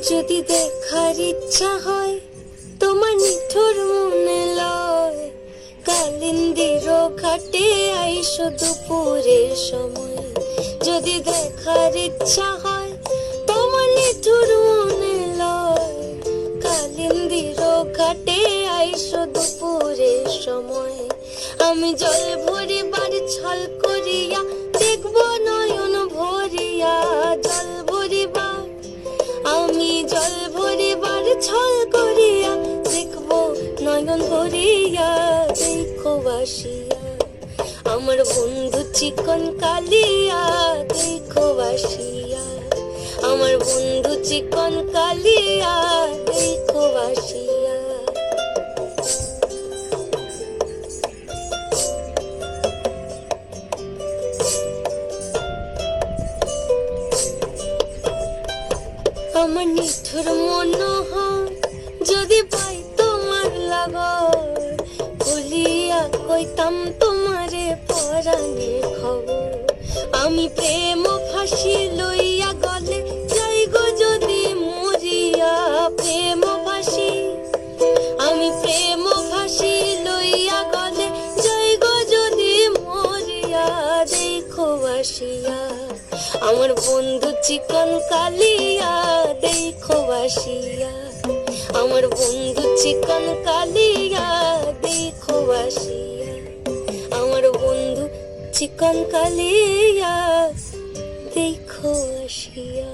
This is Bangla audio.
যদি দেখার ইচ্ছা হয় তোমার নিঠুর মনে লয়, কালিন্দির ঘাটে আইসো দুপুরের সময়। যদি দেখার ইচ্ছা হয় তোমার নিঠুর মনে লয়, কালিন্দির ঘাটে আইসো দুপুরের সময়। আমি জল ভরিবার ছল করিয়া দেখব নয়ন ভরিয়া, জল ভরিবার আমি জল ভরিবার ছল করিয়া দেখব নয়ন ভরিয়া। দেখো বাসিয়া আমার বন্ধু চিকন কালিয়া, দেখো বাসিয়া আমার বন্ধু চিকন কালিয়া, দেখো বাসিয়া। আমার নিঠুর মনোহর যদি পাই তোমার লাগর, বলিয়া কইতাম তোমারে পরাণে খবর। আমি প্রেম ফাঁসি লইয়া গলে যাই গো যদি মরিয়া, প্রেম ফাঁসি আমি প্রেম ফাঁসি লইয়া গলে যাই গো যদি মরিয়া। দেখো বাসিয়া আমার বন্ধু চিকন কালিয়া, দেখো বাসিয়া আমার বন্ধু চিকন কালিয়া, দেখো বাসিয়া আমার বন্ধু চিকন কালিয়া, দেখো বাসিয়া।